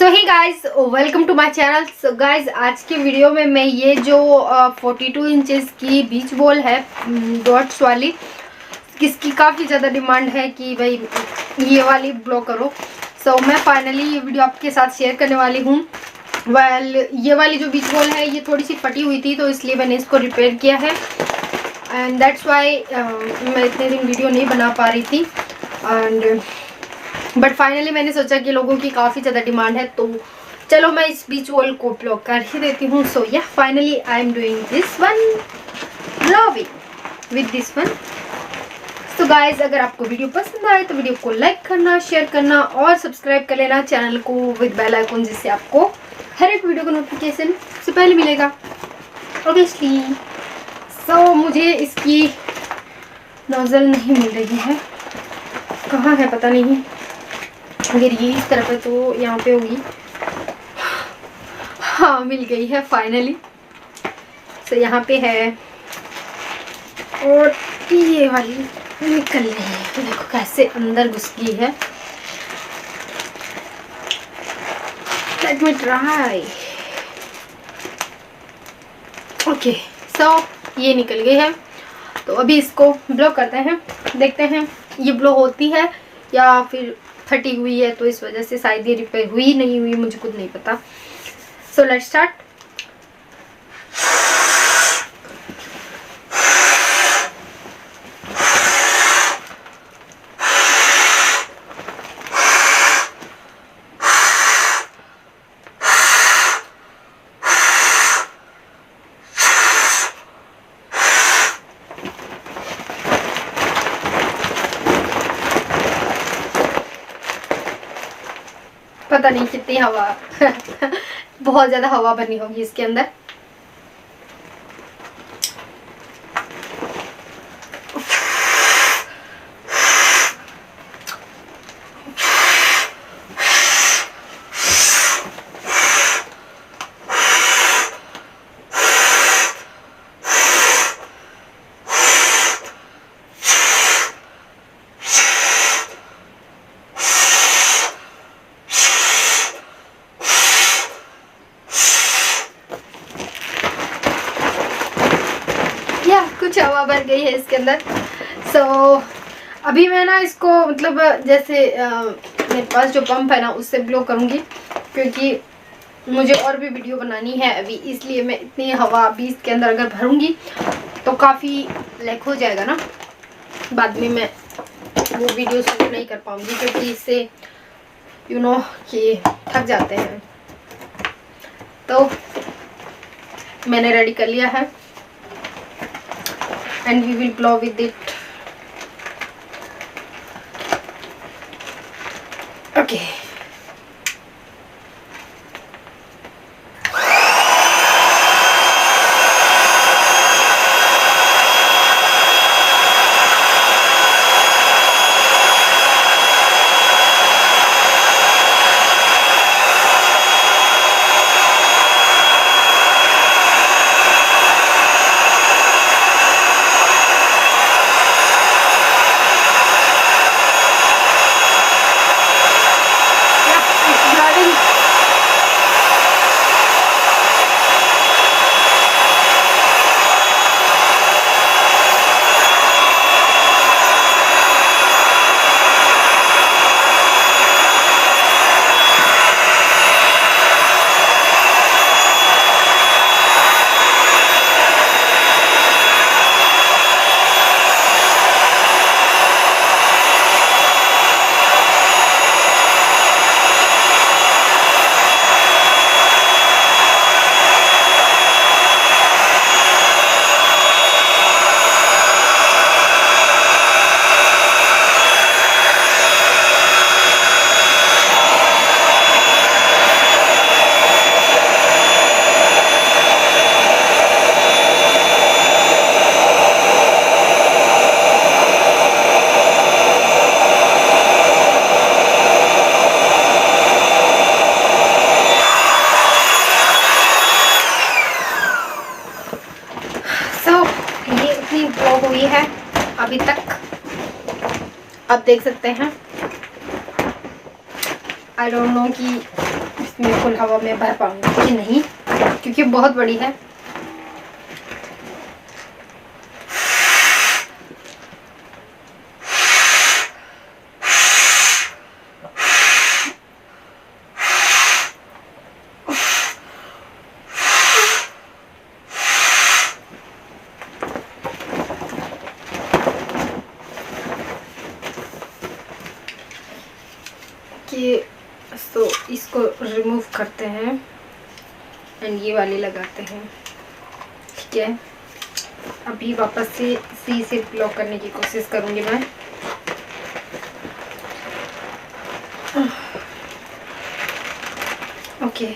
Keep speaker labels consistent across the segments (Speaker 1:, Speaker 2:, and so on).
Speaker 1: So hi guys welcome to my channel. So guys आज की video में मैं ये जो 42 इंचेस की बीच बॉल है डॉट्स वाली, किसकी काफ़ी ज़्यादा डिमांड है कि भाई ये वाली ब्लॉग करो। सो मैं फाइनली ये वीडियो आपके साथ शेयर करने वाली हूँ। ये वाली जो बीच बॉल है ये थोड़ी सी फटी हुई थी, तो इसलिए मैंने इसको रिपेयर किया है एंड दैट्स वाई मैं इतने दिन वीडियो नहीं बना पा रही थी। एंड बट फाइनली मैंने सोचा कि लोगों की काफ़ी ज़्यादा डिमांड है, तो चलो मैं इस बीच वॉल को ब्लॉग कर ही देती हूँ। सो या finally I am doing this one blogging with this one. So guys अगर आपको वीडियो पसंद आए तो वीडियो को लाइक करना, शेयर करना और सब्सक्राइब कर लेना चैनल को विद बेल आइकन, जिससे आपको हर एक वीडियो का नोटिफिकेशन सबसे पहले मिलेगा ऑब्वियसली। सो मुझे इसकी नोजल नहीं मिल रही है, कहाँ है पता नहीं। अगर ये इस तरफ है तो यहाँ पे होगी। हाँ मिल गई है फाइनली। तो यहाँ पे है और ये वाली निकल रही है, देखो कैसे अंदर घुस गई है। Let me try. Okay so ये निकल गई है, तो अभी इसको ब्लो करते हैं, देखते हैं ये ब्लो होती है या फिर फटी हुई है, तो इस वजह से शायद ये रिपेयर हुई नहीं हुई, मुझे खुद नहीं पता। So let's start. पता नहीं कितनी हवा बहुत ज़्यादा हवा भरनी होगी इसके अंदर। कुछ हवा भर गई है इसके अंदर। सो अभी मैं ना इसको मतलब जैसे मेरे पास जो पंप है ना उससे ब्लो करूँगी, क्योंकि मुझे और भी वीडियो बनानी है अभी, इसलिए मैं इतनी हवा अभी इसके अंदर अगर भरूँगी तो काफ़ी लैक हो जाएगा ना, बाद में मैं वो वीडियो शूट नहीं कर पाऊँगी, क्योंकि इससे यू नो कि थक जाते हैं। तो मैंने रेडी कर लिया है and we will blow with it. Okay. हुई है अभी तक, आप देख सकते हैं। आई डोंट नो कि मैं फुल हवा में भर पाऊंगी कि नहीं, क्योंकि बहुत बड़ी है। कि तो इसको रिमूव करते हैं एंड ये वाली लगाते हैं, ठीक है। अभी वापस से सी से ब्लॉक करने की कोशिश करूंगी मैं। ओके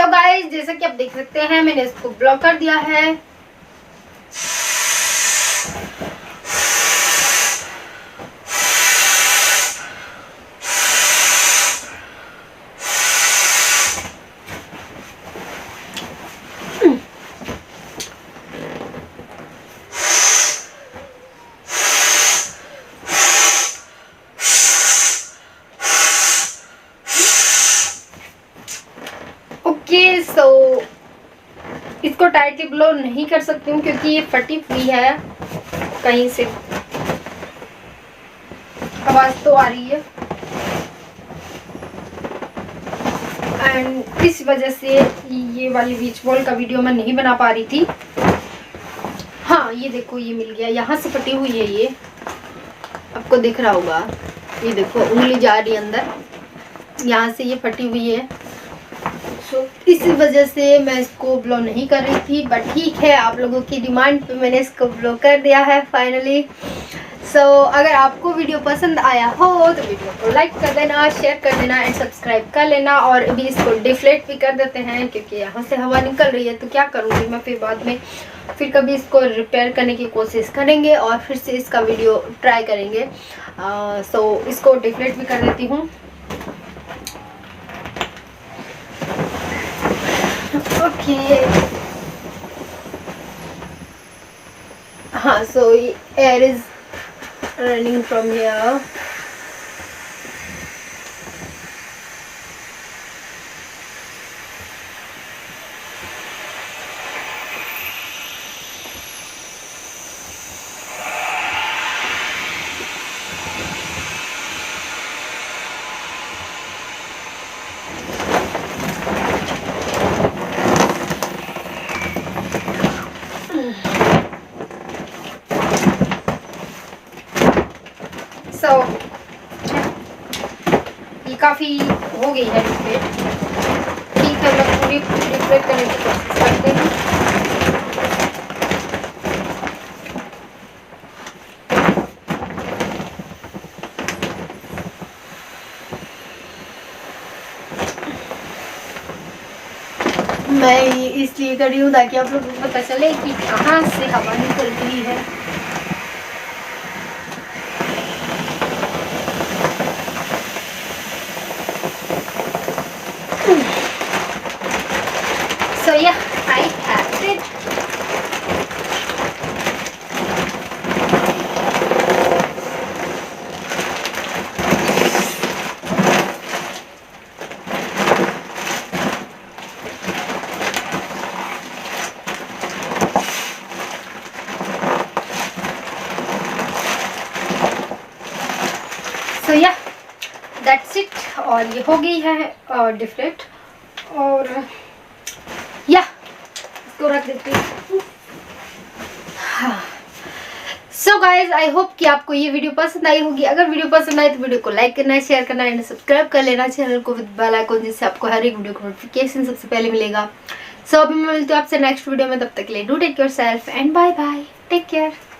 Speaker 1: गाइस, जैसा कि आप देख सकते हैं मैंने इसको ब्लॉक कर दिया है। सो इसको टाइटली ब्लो नहीं कर सकती हूँ क्योंकि ये फटी हुई है, कहीं से आवाज तो आ रही है एंड इस वजह से ये वाली बीच बॉल का वीडियो मैं नहीं बना पा रही थी। हाँ ये देखो ये मिल गया, यहाँ से फटी हुई है, ये आपको दिख रहा होगा, ये देखो उंगली जा रही है अंदर, यहाँ से ये फटी हुई है। इसी वजह से मैं इसको ब्लो नहीं कर रही थी, बट ठीक है आप लोगों की डिमांड पे मैंने इसको ब्लो कर दिया है फाइनली। अगर आपको वीडियो पसंद आया हो तो वीडियो को लाइक कर देना, शेयर कर देना एंड सब्सक्राइब कर लेना। और अभी इसको डिफ्लेट भी कर देते हैं क्योंकि यहाँ से हवा निकल रही है, तो क्या करूँगी मैं फिर बाद में, फिर कभी इसको रिपेयर करने की कोशिश करेंगे और फिर से इसका वीडियो ट्राई करेंगे। इसको डिफ्लेट भी कर देती हूँ। Okay. So air is running from here. काफ़ी हो गई है डिफ्लेट। ठीक है, मैं पूरी डिफ्लेट करने की कोशिश करते हैं। मैं इसलिए कर रही हूँ ताकि आप लोगों को पता चले कि कहाँ से हवा निकल रही है। So yeah, I have it. So yeah, that's it. और ये हो गई है डिफ्लेट। और या इसको रख देती हूँ। हाँ, सो गाइज, आई होप कि आपको ये वीडियो पसंद आई होगी। अगर वीडियो पसंद आई तो वीडियो को लाइक करना है, शेयर करना है, सब्सक्राइब कर लेना चैनल को विद बेल आइकन, जिससे आपको हर एक वीडियो का नोटिफिकेशन सबसे पहले मिलेगा। सो अभी मैं मिलती हूँ आपसे नेक्स्ट वीडियो में। तब तक के लिए do take yourself and bye bye, take care.